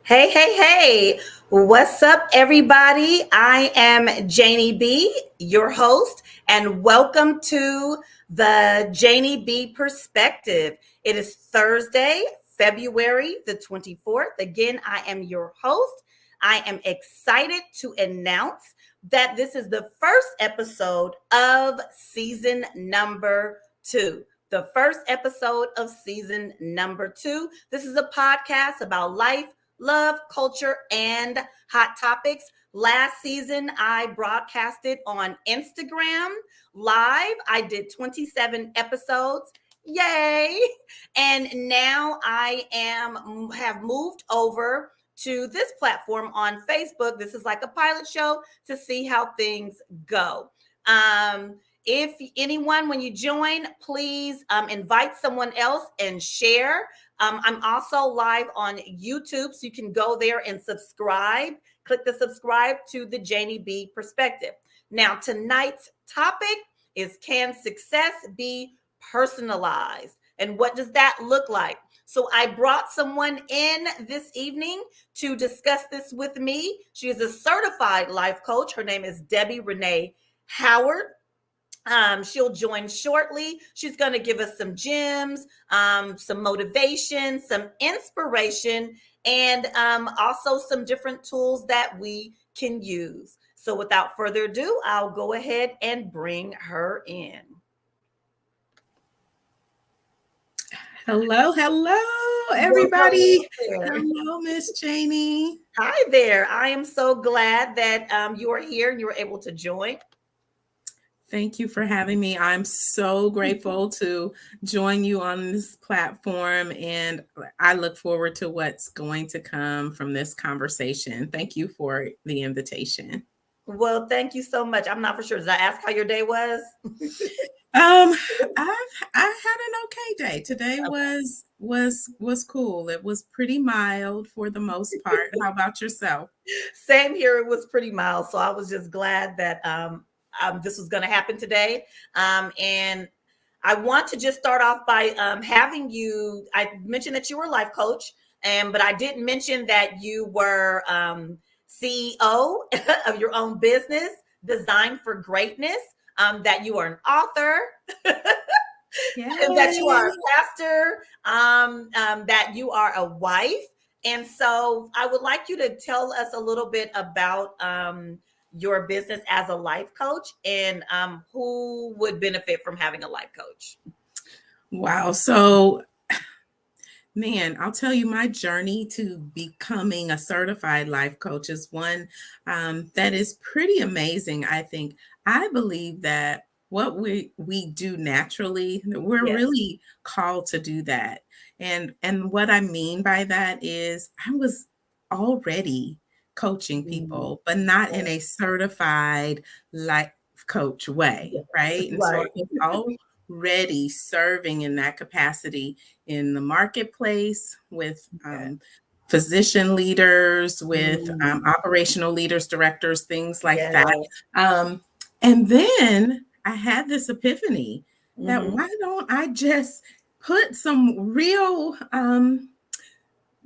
Hey, hey, hey. What's up, everybody? I am Janie B, your host, and welcome to the Janie B Perspective. It is Thursday, February the 24th. Again, I am your host. I am excited to announce that this is the first episode of season number 2. The first episode of season number 2. This is a podcast about life, love, culture, and hot topics. Last season, I broadcasted on Instagram live. I did 27 episodes. Yay! And now have moved over to this platform on Facebook. This is like a pilot show to see how things go. If anyone, when you join, please invite someone else and share. I'm also live on YouTube, so you can go there and subscribe. Click the subscribe to the Janie B Perspective. Now, tonight's topic is, can success be personalized? And what does that look like? So I brought someone in this evening to discuss this with me. She is a certified life coach. Her name is Debbie Renee Howard. She'll join shortly. She's going to give us some gems, some motivation, some inspiration, and also some different tools that we can use. So without further ado, I'll go ahead and bring her in. Hello, everybody. Hello, Miss Janie. Hi there. I am so glad that you are here and you were able to join. Thank you for having me. I'm so grateful to join you on this platform, and I look forward to what's going to come from this conversation. Thank you for the invitation. Well, thank you so much. I'm not for sure. Did I ask how your day was? I had an okay day. Today was cool. It was pretty mild for the most part. How about yourself? Same here. It was pretty mild. So I was just glad that this was going to happen today. And I want to just start off by having you. I mentioned that you were a life coach, but I didn't mention that you were CEO of your own business, Designed for Greatness, that you are an author. That you are a pastor, that you are a wife. And so I would like you to tell us a little bit about your business as a life coach and who would benefit from having a life coach. Wow. So, man, I'll tell you, my journey to becoming a certified life coach is one that is pretty amazing. I believe that what we do naturally, we're really called to do that. And what I mean by that is I was already coaching people, but not in a certified life coach way, right? And so I was already serving in that capacity in the marketplace with physician leaders, with operational leaders, directors, things like that. And then I had this epiphany that why don't I just put some real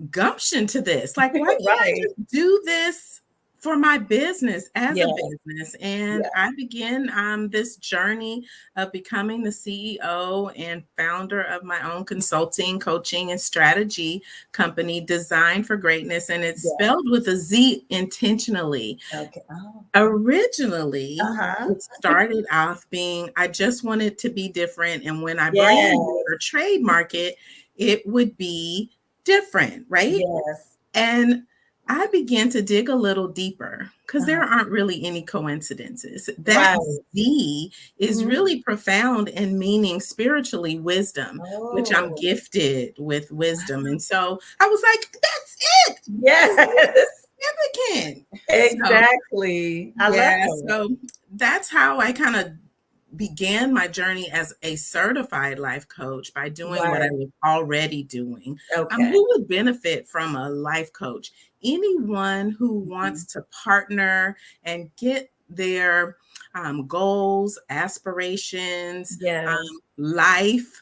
gumption to this? Like, why can't I just do this for my business as a business? And I began this journey of becoming the CEO and founder of my own consulting, coaching, and strategy company, Designed for Greatness. And it's spelled with a Z intentionally. Originally, it started off being, I just wanted to be different. And when I brand or trademark it, it would be different, right? And I began to dig a little deeper because there aren't really any coincidences. That Z is really profound and meaning spiritually wisdom, which I'm gifted with wisdom. And so I was like, that's it. Yes. Significant. Exactly. So, so that's how I kind of began my journey as a certified life coach by doing what I was already doing. Who would benefit from a life coach? Anyone who wants to partner and get their goals, aspirations, life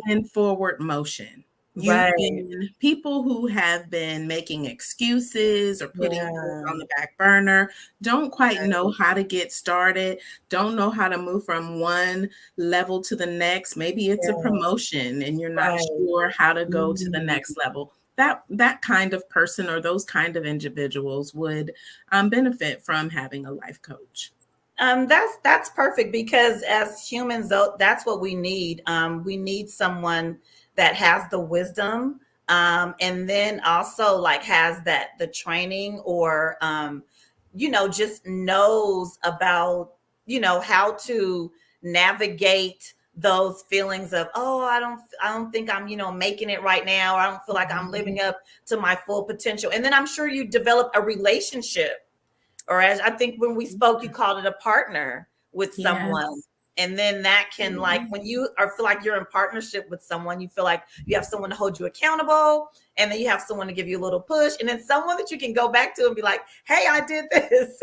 in forward motion. You've Right. been people who have been making excuses or putting things Yeah. on the back burner, don't quite know Right. how to get started, don't know how to move from one level to the next. Maybe it's a Yeah. promotion and you're not Right. sure how to go to the Mm. next level. That kind of person or those kind of individuals would benefit from having a life coach. That's perfect because as humans, though, that's what we need. We need someone that has the wisdom, and then also like has that the training or just knows about how to navigate those feelings of, oh, I don't think I'm making it right now, or I don't feel like I'm living up to my full potential. And then I'm sure you develop a relationship, or as I think when we spoke, you called it a partner with someone. Yes. And then that can, like, when you are feel like you're in partnership with someone, you feel like you have someone to hold you accountable, and then you have someone to give you a little push, and then someone that you can go back to and be like, hey, I did this.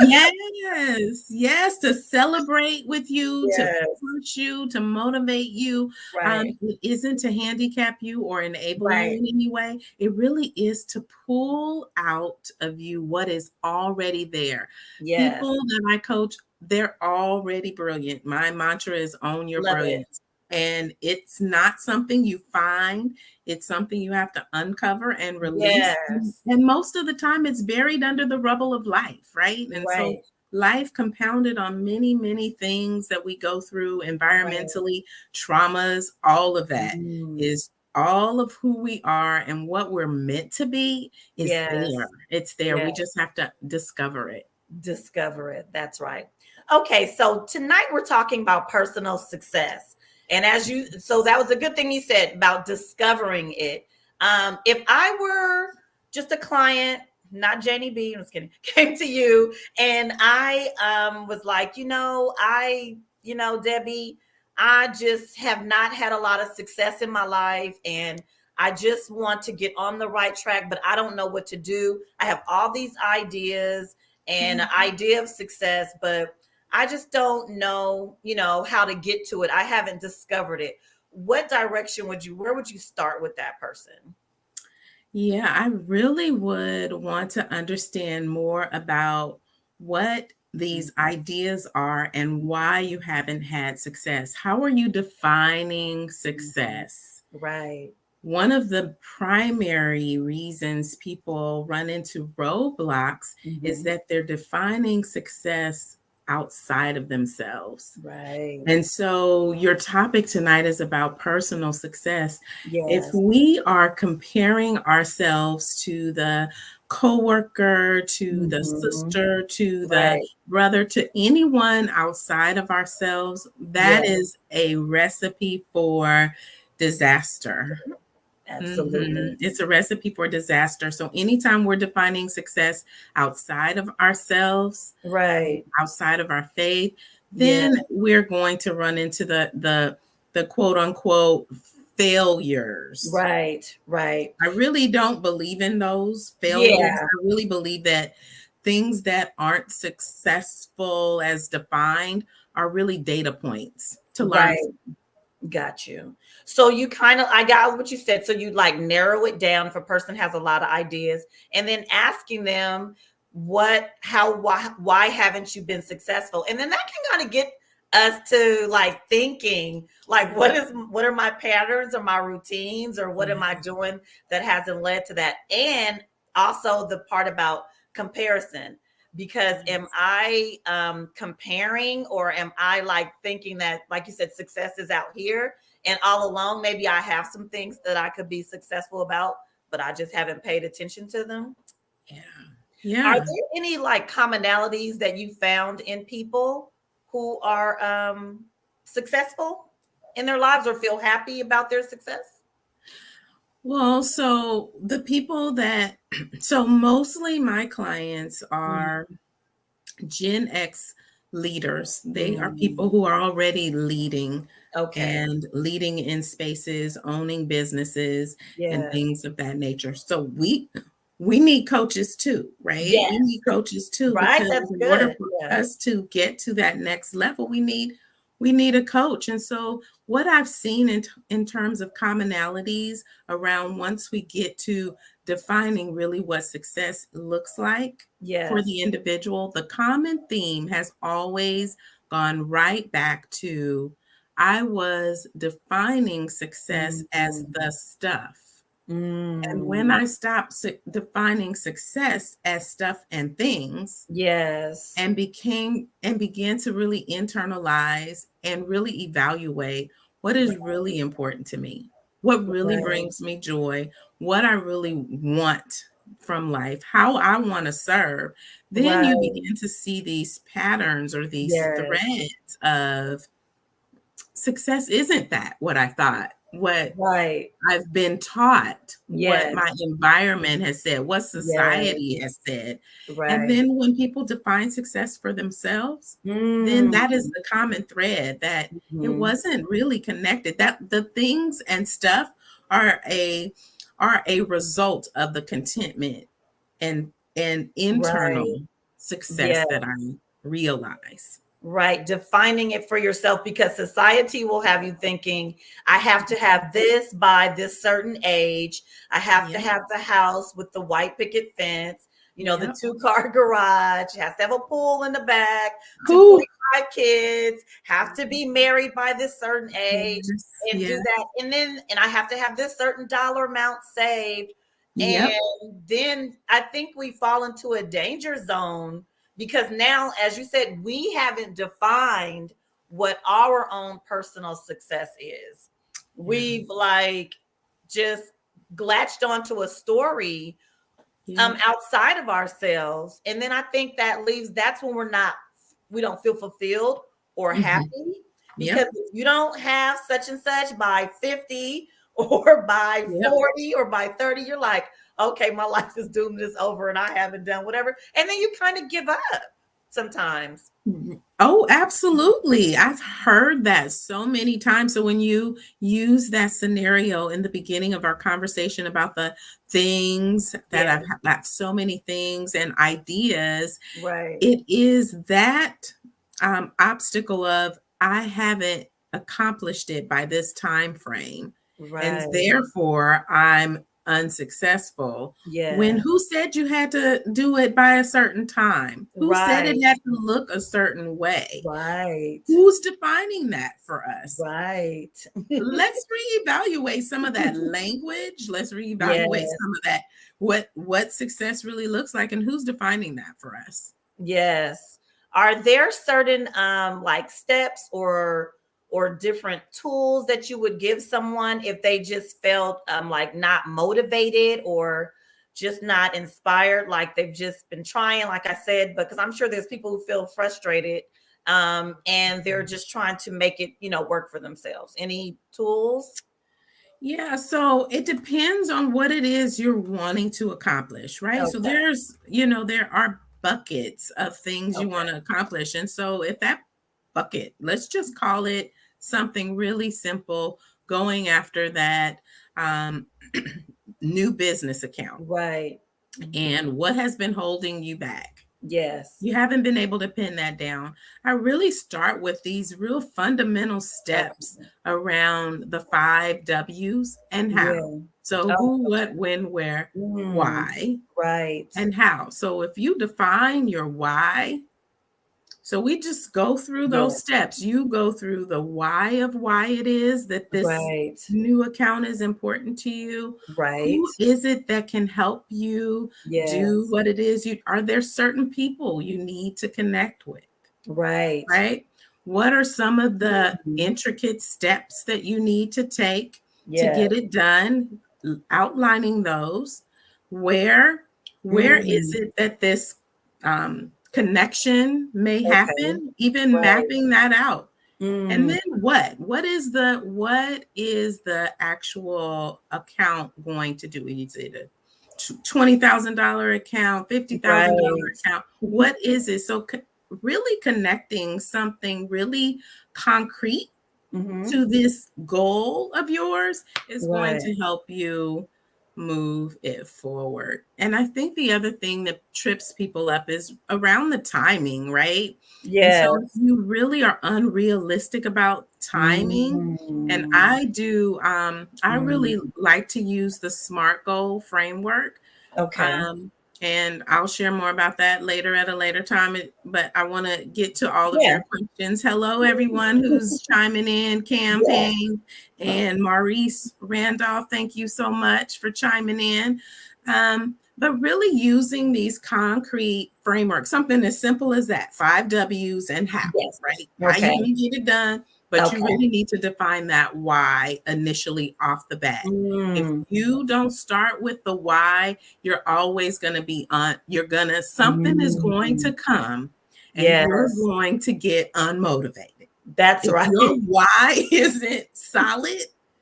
Yes, yes, to celebrate with you, to Yes. push you, to motivate you. Right. It isn't to handicap you or enable you Right. in any way. It really is to pull out of you what is already there. Yes. People that I coach, they're already brilliant. My mantra is own your Love it. brilliance. And it's not something you find, it's something you have to uncover and release. Yes. And most of the time, it's buried under the rubble of life, right? And so, Right. life compounded on many, many things that we go through Right. environmentally, traumas, all of that Mm. is all of who we are and what we're meant to be is there. Yes. It's there. Yes. We just have to discover it. Discover it. That's right. Okay, so tonight we're talking about personal success. And so that was a good thing you said about discovering it. If I were just a client, not Janie B, I'm just kidding, came to you and I was like, Debbie, I just have not had a lot of success in my life, and I just want to get on the right track, but I don't know what to do. I have all these ideas and an idea of success, but I just don't know, how to get to it. I haven't discovered it. Where would you start with that person? Yeah, I really would want to understand more about what these Mhm. ideas are and why you haven't had success. How are you defining Mhm. success? Right. One of the primary reasons people run into roadblocks is Mhm. that they're defining success outside of themselves. Right. And so your topic tonight is about personal success. If Yes. we are comparing ourselves to the coworker, to the Mhm. sister, to the Right. brother, to anyone outside of ourselves, that Yes. is a recipe for disaster. Absolutely. It's a recipe for disaster. So anytime we're defining success outside of ourselves, Right. outside of our faith, Yeah. then we're going to run into the quote unquote failures. Right. Right. I really don't believe in those failures. Yeah. I really believe that things that aren't successful as defined are really data points to learn. Right. Got you. So I got what you said. So you like narrow it down if a person has a lot of ideas, and then asking them why haven't you been successful? And then that can kind of get us to like thinking like, what are my patterns or my routines, or what am Yeah. I doing that hasn't led to that? And also the part about comparison, because am Yes. I comparing, or am I like thinking that, like you said, success is out here, and all along maybe I have some things that I could be successful about, but I just haven't paid attention to them? Yeah. Are Yeah. there any like commonalities that you found in people who are successful in their lives or feel happy about their success? Well, so the people that, so mostly my clients are Mhm. Gen X leaders. They are people Mm. who are already leading Okay. and leading in spaces, owning businesses and Yes. things of that nature. So we need coaches too, right? We Yes. need coaches too Right. because That's in order good. for Yeah. us to get to that next level, we need a coach. And so what I've seen in terms of commonalities around once we get to defining really what success looks like for Yes. the individual, the common theme has always gone right back to I was defining success as Mm, the stuff. And when mm, I stopped defining success as stuff and things, yes. and began to really internalize and really evaluate what is really important to me, what really Right. brings me joy, what I really want from life, how I want to serve, then you Right. begin to see these patterns or these Yes. threads of success isn't that what I thought, what Right. I've been taught, what my Yes. environment has said, what society Yes. has said. And Right. then when people define success for themselves, then Mm. that is the common thread that it Mhm. wasn't really connected. That the things and stuff are a result of the contentment and Right. internal success Yes. that I realize. Right, defining it for yourself because society will have you thinking, I have to have this by this certain age. I have to Yep. have the house with the white picket fence, the Yep. two-car garage, has to have a pool in the back, Who? 2.5 kids, have to be married by this certain age Yes. and do Yes. that. And I have to have this certain dollar amount saved. Yep. And then I think we fall into a danger zone because now, as you said, we haven't defined what our own personal success is. Yeah. We've like just latched onto a story Yeah. outside of ourselves, and then I think that's when we don't feel fulfilled or Mhm. happy, because Yep. if you don't have such and such by 50 or by Yep. 40 or by 30, you're like, okay, my life is doomed, it's over, and I haven't done whatever, and then you kind of give up sometimes. Oh, absolutely. I've heard that so many times. So when you use that scenario in the beginning of our conversation about the things that Yeah. I've got so many things and ideas, Right. it is that obstacle of I haven't accomplished it by this time frame, and Right. therefore I'm unsuccessful. When Yeah. who said you had to do it by a certain time? Who said it Right. had to look a certain way? Right. Who's defining that for us? Right. Let's reevaluate some of that language. Let's reevaluate Yes. some of that what success really looks like and who's defining that for us. Yes. Are there certain like steps or different tools that you would give someone if they just felt like not motivated or just not inspired, like they've just been trying, like I said, because I'm sure there's people who feel frustrated and they're just trying to make it, work for themselves. Any tools? Yeah, so it depends on what it is you're wanting to accomplish, right? So Okay. there are buckets of things you want Okay. to accomplish. And so if that bucket, let's just call it something really simple, going after that um, new business account. Right. Mhm. And what has been holding you back? Yes. You haven't been able to pin that down. I really start with these real fundamental steps Okay. around the 5 W's and how. Yeah. So, Oh, who, okay. what, when, where, Mm, why, right. and how. So, if you define your why, so we just go through Yeah. those steps. You go through the why of why it is that this Right. new account is important to you. Right. Who is it that can help you do Yes. what it is you are there certain people you need to connect with, Right. right? What are some of the Mhm. intricate steps that you need to take to Yes. get it done? Outlining those. Where where is Mm, it that this connection may okay. happen? Even Right. mapping that out. And Mm, then what is the actual account going to do? Is it a $20,000 account, $50,000 right. account? What is it? So really connecting something really concrete Mhm. to this goal of yours is going Right. to help you move it forward. And I think the other thing that trips people up is around the timing, right? And so if Yes. you really are unrealistic about timing, and Mm, I mm. really like to use the SMART goal framework. Okay. Um, and I'll share more about that later at a later time. But I want to get to all of Yeah. your questions. Hello, everyone who's chiming in, Yes. Campaign and Maurice Randolph. Thank you so much for chiming in. But really using these concrete frameworks, something as simple as that, 5 W's and how, Yes. right? How you Okay. going to get it done, but you Okay. really need to define that why initially off the bat. If Mm, you don't start with the why, you're always going to be something is going to mm. come and you're Yes. going to get unmotivated. That's If right. your why isn't solid,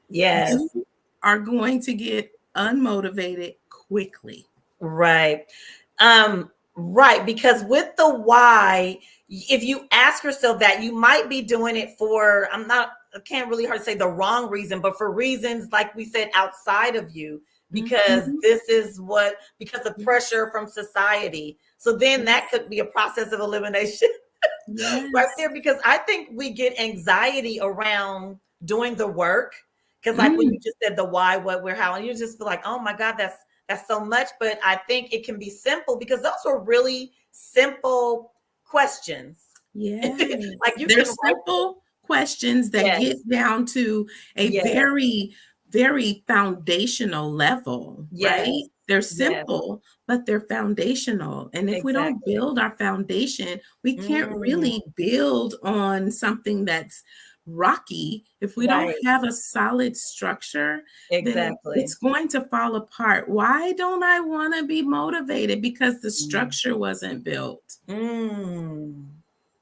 Yes. you are going to get unmotivated quickly. Right. Right. Because with the why, if you ask yourself that, you might be doing it for, I can't really hard to say the wrong reason, but for reasons, like we said, outside of you, because Mhm. because of Yes, pressure from society. So then that yes, could be a process of elimination right yes. there, because I think we get anxiety around doing the work. Because like when Mm, you just said the why, what, where, how, and you just feel like, oh my God, that's so much. But I think it can be simple because those are really simple questions. yes. Like you They're can write. simple questions that Yes, get down to a yes, very, very foundational level, right? yes, They're yes, simple, but they're foundational. And if we don't exactly. build our foundation, we can't Mm, really build on something that's rocky. If we don't right, have a solid structure, then exactly. it's going to fall apart. Why don't I want to be motivated? Because the Mm. structure wasn't built. Mm.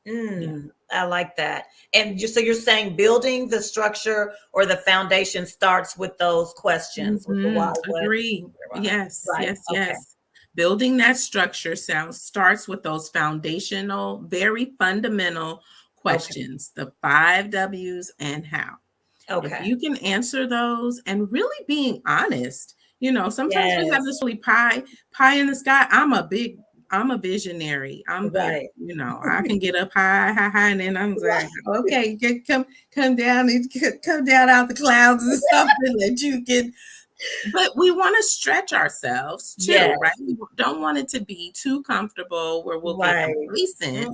Yeah. I like that. And so you're saying building the structure or the foundation starts with those questions, with the why, what, Agree. where, how. Yes, Right. yes, Okay. yes. Building that structure sounds starts with those foundational, very fundamental Okay. questions, the 5 W's and how. If Okay. you can answer those and really being honest, sometimes we have Yes. this really pie in the sky. I'm a visionary. I'm big, Right. I can get up high, high, high, and then I'm like, okay, come down and come down out the clouds and something that you can. But we want to stretch ourselves too, Yes. right? We don't want it to be too comfortable where we'll get Right. complacent,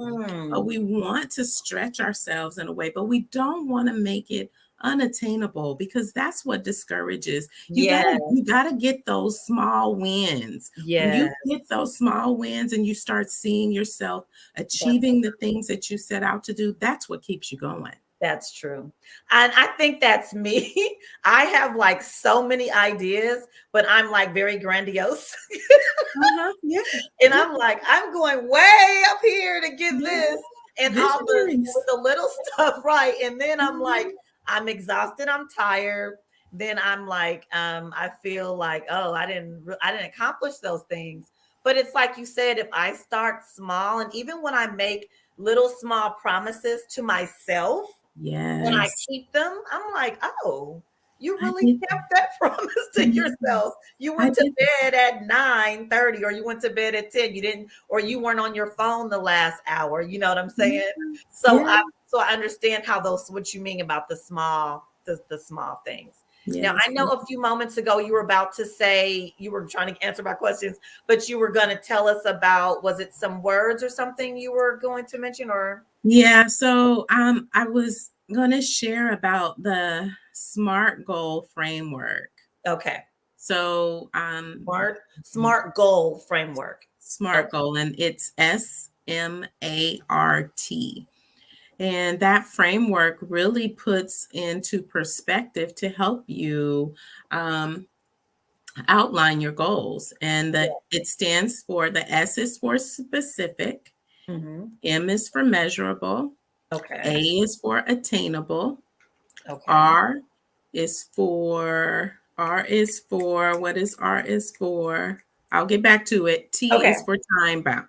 but Mm. we want to stretch ourselves in a way, but we don't want to make it unattainable because that's what discourages. Yes. You gotta get those small wins. When you Yes. get those small wins and you start seeing yourself That's achieving the things that you set out to do, that's what keeps you going. That's true. And I think that's me. I have like so many ideas, but I'm like very grandiose. Uh-huh. Yeah. And Yeah. I'm like, I'm going way up here to get Yeah. this and all the with Visionaries. the little stuff, right? And then I'm like, Mhm. I'm exhausted, I'm tired. Then I'm like, I feel like, oh, I didn't accomplish those things. But it's like you said, if I start small, and even when I make little small promises to myself, when I Yes. keep them, I'm like, oh, you I really did kept that promise to yourself. yes. You I went to did bed at 9:30, or you went to bed at 10. You didn't, or you weren't on your phone the last hour. You know what I'm saying? yes. So Yeah. I understand how those what you mean about the small things. Now Yes. I know a few moments ago you were about to say you were trying to answer my questions, but you were going to tell us about, was it some words or something you were going to mention, or Yeah. So I was gonna share about the SMART goal framework. okay. So Smart goal framework. SMART Okay. goal, and it's SMART. And that framework really puts into perspective to help you um, outline your goals. And Yeah. it stands for, the S is for specific, Mhm. M is for measurable, A Okay. is for attainable, Okay. R what is R is for? I'll get back to it. T Okay. is for time bound.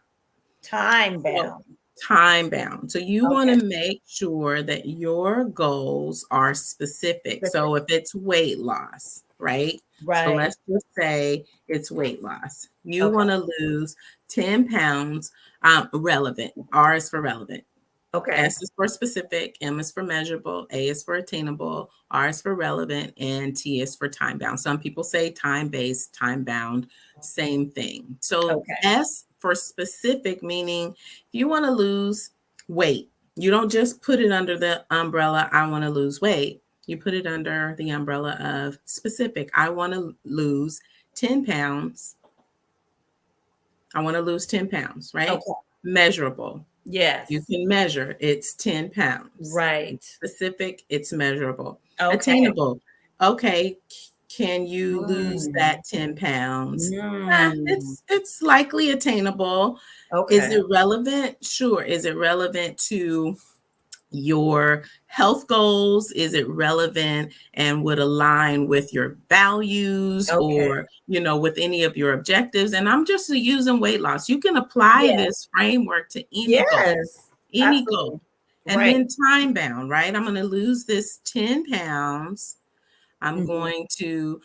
Time So bound. time bound. So you want Okay. to make sure that your goals are specific. So Specific. if it's weight loss, right? So Right. let's just say it's weight loss. You Okay. want to lose 10 pounds, relevant. R is for relevant. Okay. S is for specific, M is for measurable, A is for attainable, R is for relevant, and T is for time bound. Some people say time based, time bound, same thing. So Okay. S for specific, meaning if you want to lose weight, you don't just put it under the umbrella, I want to lose weight. You put it under the umbrella of specific. I want to lose 10 pounds. I want to lose 10 pounds, right? Okay. Measurable. You Yes. can measure, it's 10 pounds. Right. It's specific, it's measurable. Okay. Attainable. Okay, can you lose Mm. that 10 pounds? Mm. It's likely attainable. Is Okay. it relevant? Sure. Is it relevant to your health goals? Is it relevant and would align with your values Okay. or, with any of your objectives? And I'm just using weight loss. You can apply Yeah. this framework to any goal, Yes. any goal. Absolutely. And Right. then time bound, right? I'm going to lose this 10 pounds. I'm Mhm. going to,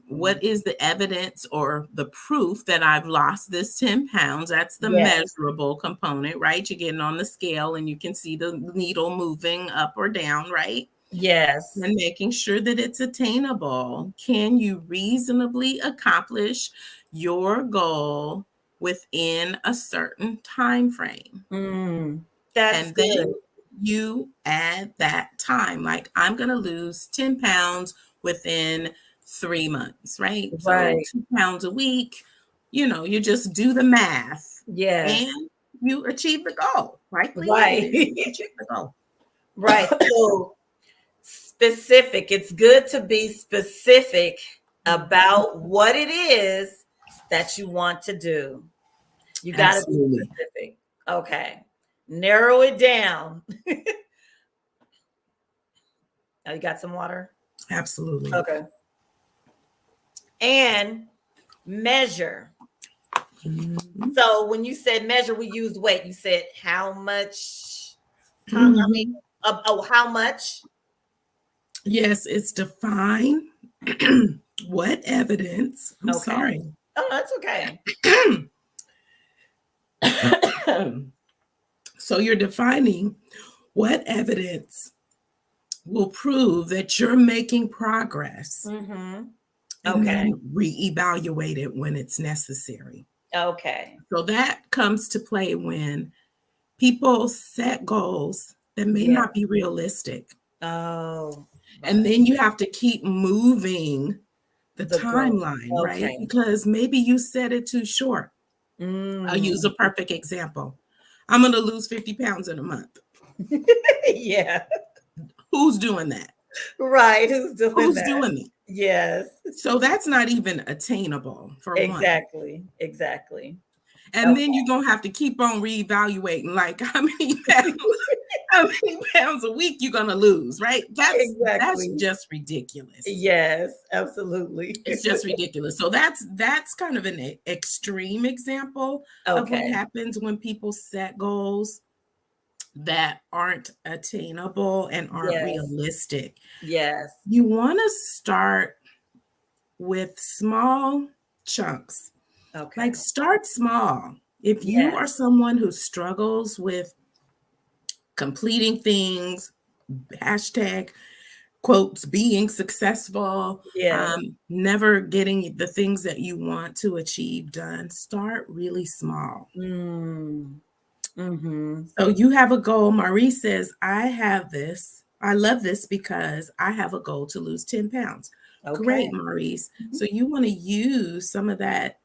what is the evidence or the proof that I've lost this 10 pounds? That's the Yes. measurable component, right? You're getting on the scale and you can see the needle moving up or down, right? Yes. And making sure that it's attainable. Can you reasonably accomplish your goal within a certain time frame? Mm. That's And then good. you add that time. Like, I'm going to lose 10 pounds within 3 months, right? So Right. 2 pounds a week, you just do the math Yes. and you achieve the goal. Likely it Right. is you achieve the goal. Right. So specific. It's good to be specific about what it is that you want to do. You got to be Absolutely. specific. Okay. Narrow it down. Oh, you got some water? Absolutely. Okay. And measure. Mhm. So when you said measure, we used weight. You said how much time? I mean, Mhm. how much? Yes, it's define what evidence. I'm Okay. sorry. Oh, that's okay. So you're defining what evidence will prove that you're making progress Mm-hmm. and Okay. then reevaluate it when it's necessary. Okay. So that comes to play when people set goals that may Yeah. not be realistic. Oh, And right. then you have to keep moving the The goal. timeline, right? Okay. Because maybe you set it too short. I'll use Mm. a perfect example. I'm going to lose 50 pounds in a month. Yeah. Who's doing that? Right. Who's doing Who's that? doing that? Yes. So that's not even attainable for one. Exactly. Exactly. And Okay. then you're gonna have to keep on reevaluating, like how many pounds a week you're gonna lose, right? That's Exactly. just ridiculous. Yes, absolutely. It's just ridiculous. So that's kind of an extreme example of what Okay. happens when people set goals that aren't attainable and aren't Yes. realistic. Yes. You want to start with small chunks. Like, Okay. start small. If you are Yes. someone who struggles with completing things, hashtag quotes, being successful, Yes. never getting the things that you want to achieve done, start really small. Mm. Mhm. So you have a goal. Marie says, I have this. I love this because I have a goal to lose 10 pounds. Great, Okay. Maurice. Mhm. So you want to use some of that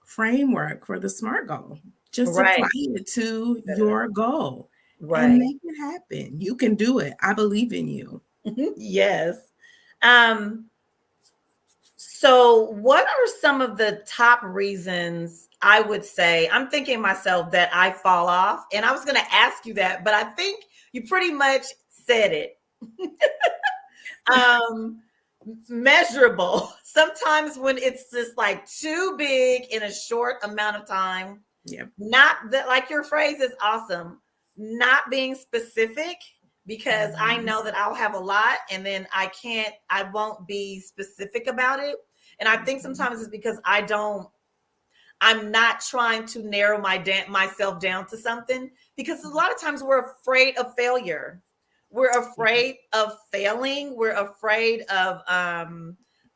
framework for the SMART goal. Just apply Right. it to your goal and Right. make it happen. You can do it. I believe in you. Yes. Um, so what are some of the top reasons I would say I'm thinking myself that I fall off? And I was going to ask you that, but I think you pretty much said it. um Measurable. Sometimes when it's just like too big in a short amount of time, Yeah. not that, like, your phrase is awesome, not being specific, because I know that I'll have a lot and then I won't be specific about it. And I think sometimes it's because I'm not trying to narrow myself down to something, because a lot of times we're afraid of failure. We're afraid of failing. We're afraid of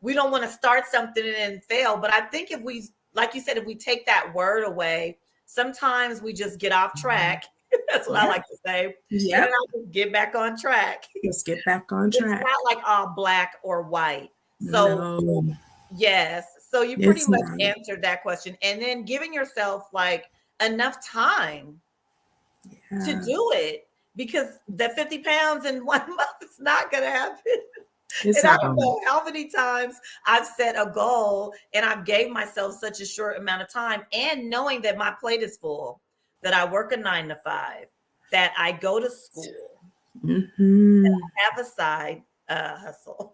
we don't want to start something and fail. But I think if we, like you said, if we take that word away, sometimes we just get off track. That's what I Yeah. like to say. And then Yep. I just get back on track. Let's get back on It's track. not like all black or white. So No, yes. So you pretty it's much not. answered that question. And then giving yourself like enough time to Yeah. do it, because the 50 pounds in 1 month is not going to happen. It's And I not don't gonna. know how many times I've set a goal and I've gave myself such a short amount of time, and knowing that my plate is full, that I work a 9 to 5, that I go to school, Mm-hmm. have a side hustle.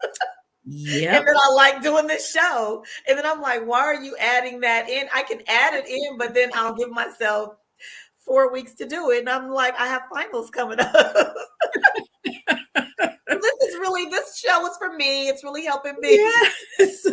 And Yep. then I like doing this show. And then I'm like, why are you adding that in? I can add it in, but then I'll give myself 4 weeks to do it. And I'm like, I have finals coming up. This show is for me. It's really helping me. Yes.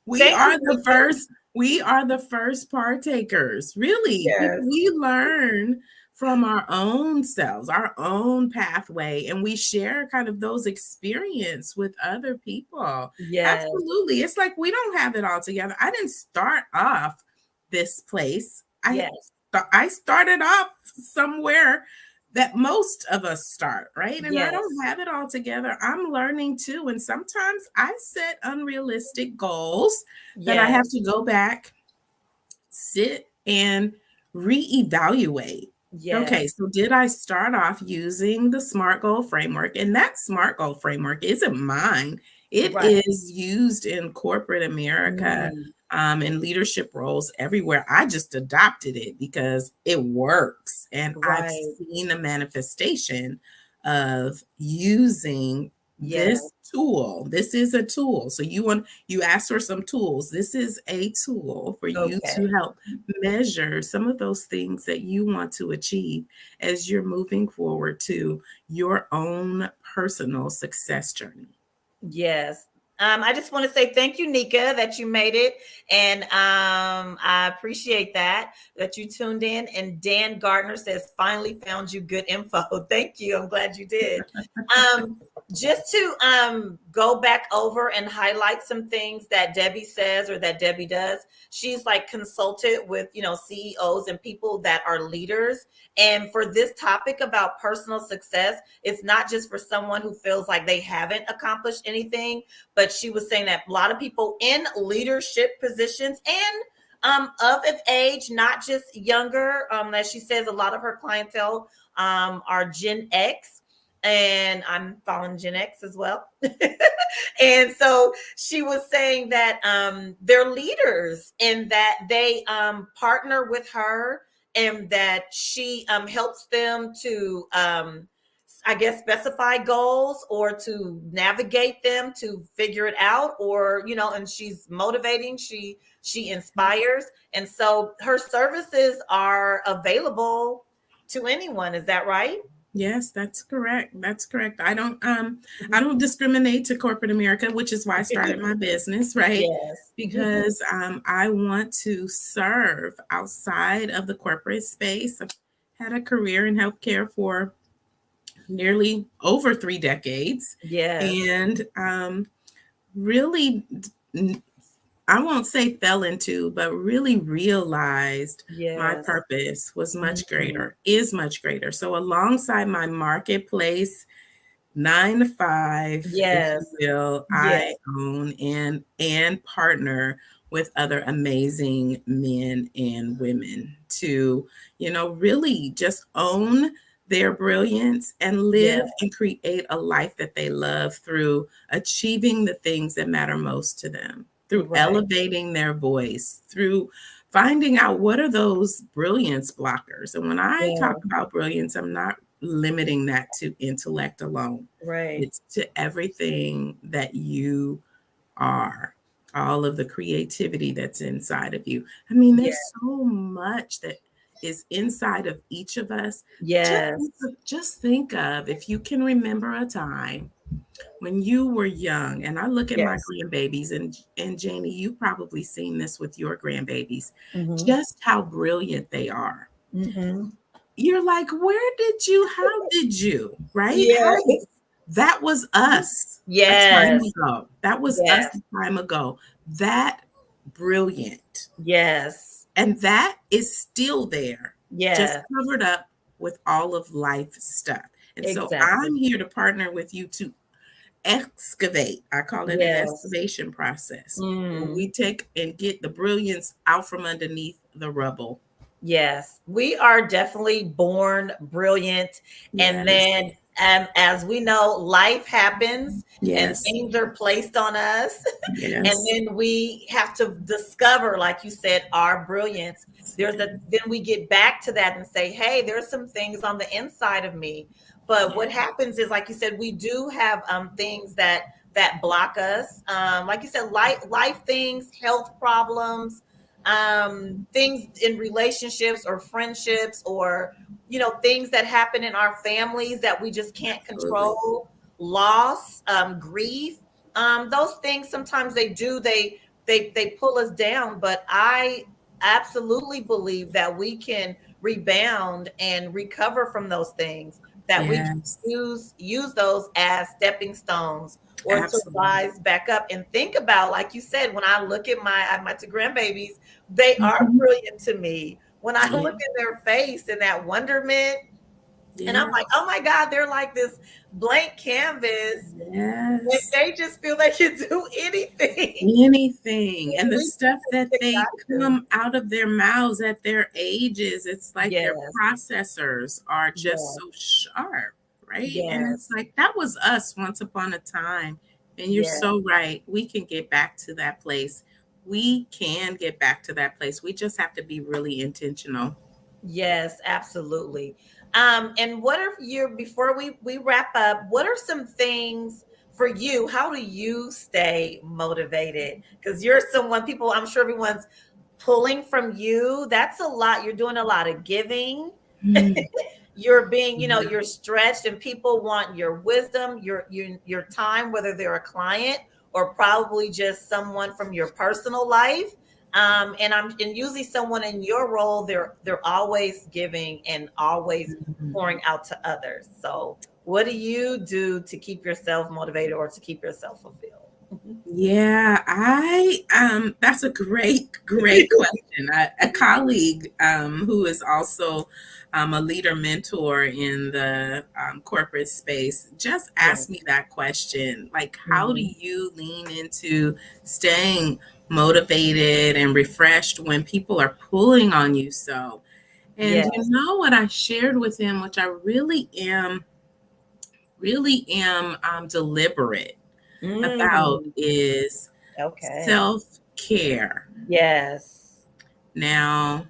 we Thank are you, the Nika. first, we are the first partakers. Really. Yes. We learn from our own selves, our own pathway, and we share kind of those experience with other people. Yes. Absolutely. It's like we don't have it all together. I didn't start off this place. Yes. I started off somewhere that most of us start, right? And I don't Yes. have it all together. I'm learning too. And sometimes I set unrealistic goals that I have Yes. to go back, sit, and reevaluate. Okay, Yes. so did I start off using the SMART goal framework? And that SMART goal framework isn't mine. It Right. is used in corporate America, Mm, in leadership roles everywhere. I just adopted it because it works. And I've right. seen a manifestation of using Yes. this tool. This is a tool. So you ask for some tools. This is a tool for you to Okay. help measure some of those things that you want to achieve as you're moving forward to your own personal success journey. Yes. I just want to say thank you, Nika, that you made it. And I appreciate that you tuned in. And Dan Gardner says, finally found you good info. Thank you. I'm glad you did. Um, just to go back over and highlight some things that Debbie says or that Debbie does. She's like consulted with, CEOs and people that are leaders. And for this topic about personal success, it's not just for someone who feels like they haven't accomplished anything, but she was saying that a lot of people in leadership positions and of age, not just younger. As she says, a lot of her clientele are Gen X, and I'm following Gen X as well. And so she was saying that they're leaders and that they partner with her, and that she helps them to I guess specify goals or to navigate them to figure it out, or and she's motivating, she inspires, and so her services are available to anyone. Is that right? Yes, that's correct. That's correct. I don't discriminate to corporate America, which is why I started my business, right? Yes. Because I want to serve outside of the corporate space. I've had a career in healthcare for nearly over 3 decades, Yes. and really, I won't say fell into, but really realized my Yes. purpose was much Mhm. greater, is much greater. So alongside my marketplace 9 to 5, if you Yes. will, I Yes. own and partner with other amazing men and women to, really just own their brilliance and Yeah. live and create a life that they love through achieving the things that matter most to them, through Right. elevating their voice, through finding out what are those brilliance blockers. And when I Yeah. talk about brilliance, I'm not limiting that to intellect alone. Right. It's to everything that you are, all of the creativity that's inside of you. I mean, Yeah. there's so much that is inside of each of us. Just, Yes. just think of, if you can remember a time when you were young, and I look at my Yes. grandbabies, and Janie, you probably seen this with your grandbabies, Mm-hmm. just how brilliant they are. Mm-hmm. You're like, where did you, how did you, right? How Yes. did, that was us a time Yes. ago. That was us Yes. a time ago. That brilliant. Yes. And that is still there, just Yes. covered up with all of life stuff. And so Exactly. I'm here to partner with you to excavate. I call it an Yes. excavation process. Where Mm. we take and get the brilliance out from underneath the rubble. Yes, we are definitely born brilliant. And Yes. then, as we know, life happens and Yes. things are placed on us. And Yes. then we have to discover, like you said, our brilliance. Then we get back to that and say, hey, there's some things on the inside of me. But Yeah. what happens is, like you said, we do have things that block us. Like you said, life things, health problems, things in relationships or friendships, or things that happen in our families that we just can't Absolutely. control, loss, grief, those things sometimes they pull us down. But I absolutely believe that we can rebound and recover from those things, that we can Yes. use those as stepping stones, or to Absolutely. rise back up and think about, like you said, when I look at my two grandbabies, they are Mhm. brilliant to me. When I Yeah. look at their face and that wonderment, and I'm Yeah. like, oh my God, they're like this blank canvas. And Yes. they just feel they can do anything. Anything. And the We stuff that just they got to. come out of their mouths at their ages, it's like their Yes, processors are just yes, so sharp, right? And it's yes, like that was us once upon a time. And you're yes, so right. We can get back to that place. We can get back to that place. We just have to be really intentional. yes, absolutely. And what are your before we wrap up, what are some things for you? How do you stay motivated? Because you're someone, people, I'm sure everyone's pulling from you. That's a lot. You're doing a lot of giving. Mm. You're being, Yeah. you're stretched, and people want your wisdom, your time, whether they're a client or probably just someone from your personal life. And usually someone in your role, they're always giving and always Mhm. pouring out to others. So what do you do to keep yourself motivated or to keep yourself fulfilled? Yeah, I that's a great question. A colleague who is also a leader mentor in the corporate space just Yeah. asked me that question. Like, how do Mhm. you lean into staying motivated and refreshed when people are pulling on you so? And you Yes. know what I shared with him, which I really am deliberate about, Mm. is Okay. self care. Yes. Now,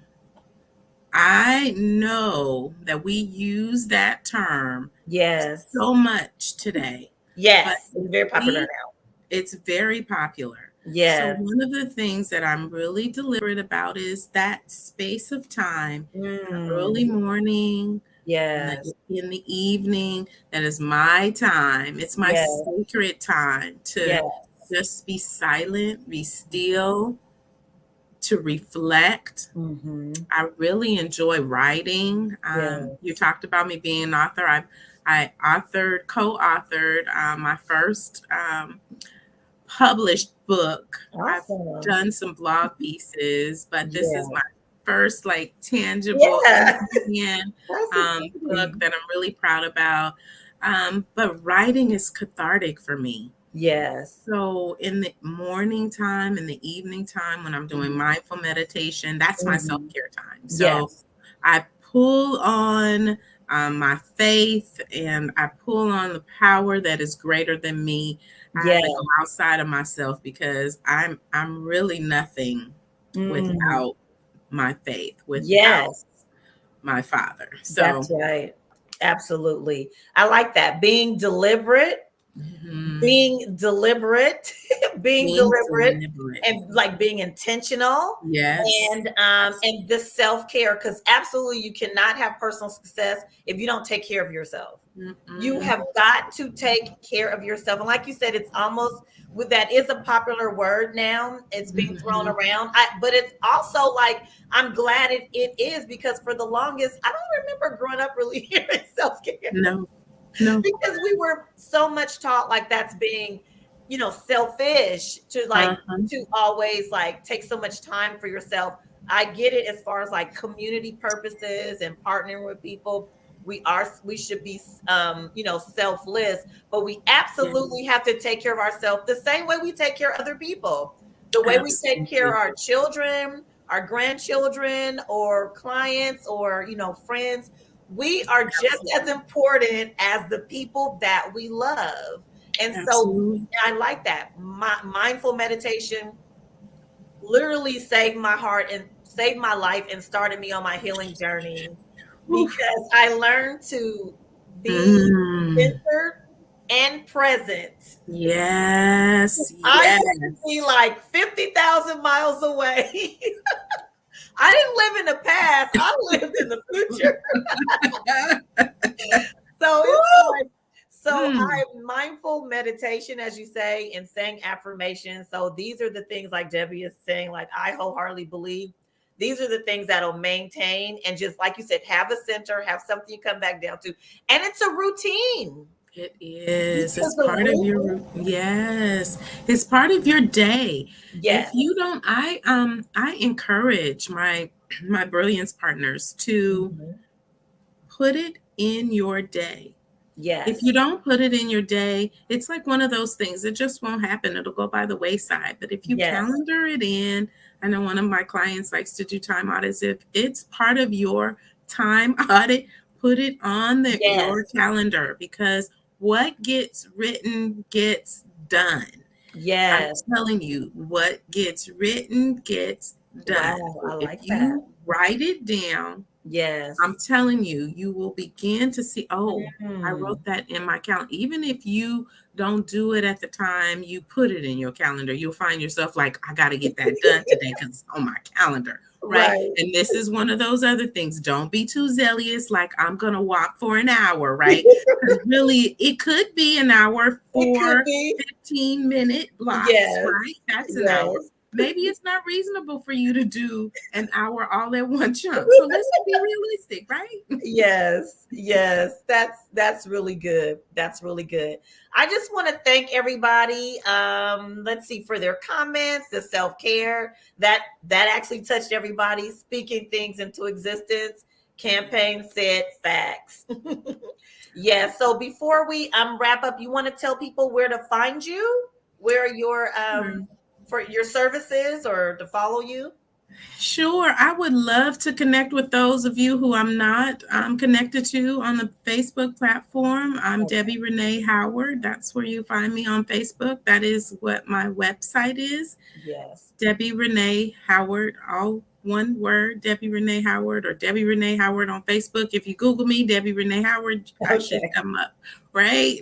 I know that we use that term Yes. so much today, but Yes. if It's very popular we, now. it's very popular. So, Yes. one of the things that I'm really deliberate about is that space of time, Mm. early morning, Yes. in the evening. That is my time. It's my Yes. sacred time to Yes. just be silent, be still, to reflect. Mhm. I really enjoy writing. You Yes. talked about me being an author. I authored, co-authored my first published book. I've Awesome. done some blog pieces, but this is my Yeah. first like tangible Yeah. hand That's book exciting. that I'm really proud about. But writing is cathartic for me. Yes. So in the morning time, in the evening time, when I'm doing Mhm. mindful meditation, that's my self Mhm. care time. So Yes. I pull on my faith, and I pull on the power that is greater than me. I have to go Yes. outside of myself because I'm really nothing Mm. without my faith, without Yes. my father. That's So right. Absolutely. I like that. Being deliberate, Mhm. being deliberate, being Being deliberate, deliberate. and like being intentional, Yes. Yes. and the self-care, because absolutely you cannot have personal success if you don't take care of yourself. You Mm-mm. have got to take care of yourself. And like you said, it's almost that is a popular word now. It's being thrown Mhm. around. But it's also like I'm glad it is, because for the longest, I don't remember growing up really hearing self-care, No, no. because we were so much taught like that's being, selfish, to like Uh-huh. to always like take so much time for yourself. I get it as far as like community purposes and partnering with people. We should be selfless, but we Yeah, absolutely have to take care of ourselves the same way we take care of other people. The way we take care of absolutely. our children, our grandchildren, or clients, or friends, we are just as Absolutely. important as the people that we love. And so Absolutely. I like that. Mindful meditation literally saved my heart and saved my life and started me on my healing journey, Oof. because I learned to be Mm. centered and present. Yes, I used to be yes. like 50,000 miles away. I didn't live in the past, I lived in the future. So it's Woo! like, so Mm. I mindful meditation, as you say, and saying affirmations. So these are the things like Debbie is saying, like I wholeheartedly believe these are the things that'll maintain, and just like you said, have a center, have something you come back down to. And it's a routine. It is. It's Because the part of your yes. It's part of your day. If yes. you don't, I encourage my brilliance partners to Mhm. put it in your day. If you Yes. don't put it in your day, it's like one of those things. It just won't happen. It'll go by the wayside. But if you Yes. calendar it in, I know one of my clients likes to do time audits. If it's part of your time audit, put it on your Yes. calendar, because what gets written gets done. I'm Yes. telling you, what gets written gets done. Wow, So I if like that. you write it down, I'm Yes. telling you, you will begin to see, oh, I Mm. wrote that in my calendar. Even if you don't do it at the time you put it in your calendar, you'll find yourself like, I got to get that done today because it's on my calendar. Right. Right. And this is one of those other things. Don't be too zealous, like I'm going to walk for an hour, right? Because really, it could be an hour It could for be. 15-minute blocks, Yes. right? That's an hour. Yes. Maybe it's not reasonable for you to do an hour all at one chunk. So let's be realistic, right? Yes, yes, that's really good. That's really good. I just want to thank everybody. Let's see, for their comments, the self care that actually touched everybody. Speaking things into existence. Campaign said facts. Yeah. So before we wrap up, you want to tell people where to find you, where your for your services, or to follow you. Sure. I would love to connect with those of you who I'm not connected to on the Facebook platform. I'm Okay. Debbie Renee Howard. That's where you find me on Facebook. That is what my website is. Yes. Debbie Renee Howard, all one word, Debbie Renee Howard, or Debbie Renee Howard on Facebook. If you Google me, Debbie Renee Howard, I should Okay. come up, right?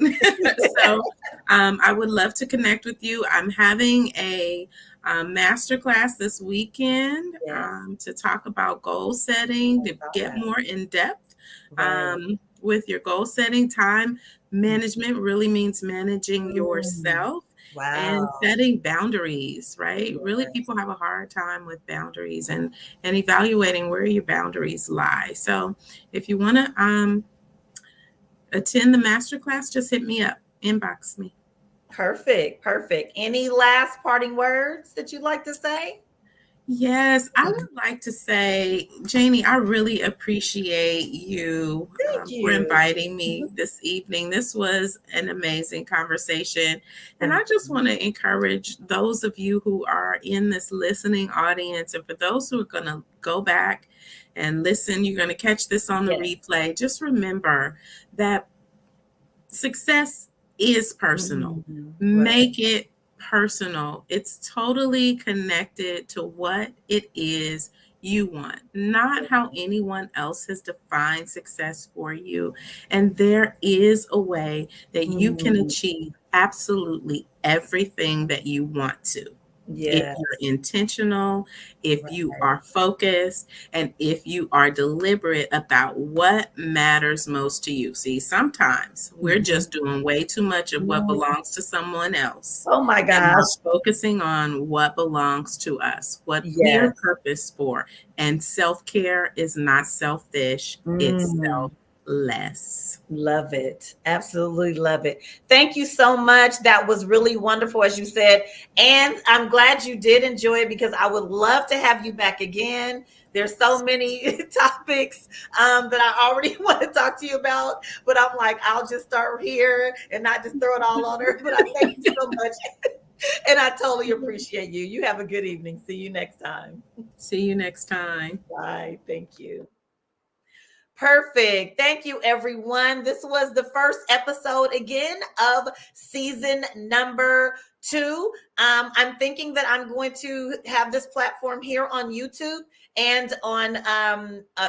So I would love to connect with you. I'm having a masterclass this weekend Yes. to talk about goal setting, I to saw get that. more in depth Right. with your goal setting. Time management really means managing Mm. yourself and Wow. setting boundaries, right? Really, Yes. people have a hard time with boundaries and evaluating where your boundaries lie. So if you want to attend the masterclass, just hit me up, inbox me. Perfect. Perfect. Any last parting words that you'd like to say? Yes, I would like to say, Janie, I really appreciate you Thank for you. inviting me this evening. This was an amazing conversation. And I Thank just you. want to encourage those of you who are in this listening audience, and for those who are going to go back and listen, you're going to catch this on the Yes. replay. Just remember that success is personal. Right. Make it personal. It's totally connected to what it is you want, not how anyone else has defined success for you. And there is a way that you can Mm. achieve absolutely everything that you want to. If Yeah. you're intentional, if you Right. are focused, and if you are deliberate about what matters most to you. See, sometimes we're Mhm. just doing way too much of what Mm. belongs to someone else Oh my and gosh. not focusing on what belongs to us, what we are Yes. purposed for. And self care is not selfish, it's Mm. selfless. Love it. Absolutely love it. Thank you so much. That was really wonderful, as you said. And I'm glad you did enjoy it because I would love to have you back again. There's so many topics that I already want to talk to you about, but I'm like, I'll just start here and not just throw it all on her. But I thank you so much. And I totally appreciate you. You have a good evening. See you next time. See you next time. Bye. Thank you. Perfect. Thank you, everyone. This was the first episode again of season number 2. I'm thinking that I'm going to have this platform here on YouTube and on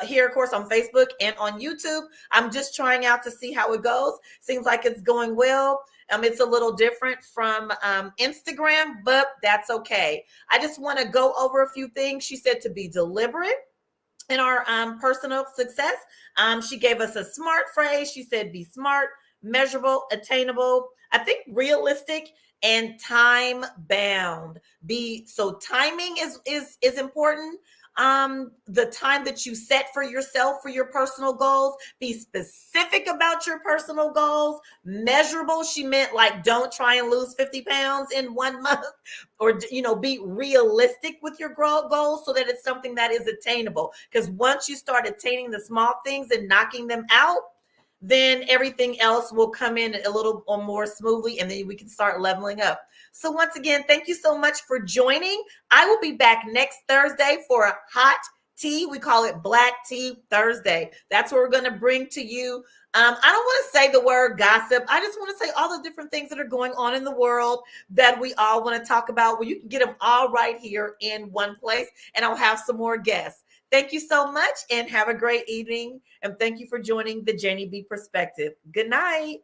here, of course, on Facebook and on YouTube. I'm just trying out to see how it goes. Seems like it's going well. It's a little different from Instagram, but that's okay. I just want to go over a few things. She said to be deliberate in our personal success. She gave us a smart phrase. She said, be smart, measurable, attainable, I think realistic, and time bound. Be so timing is important. The time that you set for yourself for your personal goals, be specific about your personal goals. Measurable, she meant like don't try and lose 50 pounds in 1 month, or be realistic with your goals so that it's something that is attainable, because once you start attaining the small things and knocking them out, then everything else will come in a little or more smoothly, and then we can start leveling up. So once again, thank you so much for joining. I will be back next Thursday for a hot tea. We call it Black Tea Thursday. That's what we're going to bring to you. I don't want to say the word gossip. I just want to say all the different things that are going on in the world that we all want to talk about. Well, you can get them all right here in one place, and I'll have some more guests. Thank you so much and have a great evening. And thank you for joining the Janie B Perspective. Good night.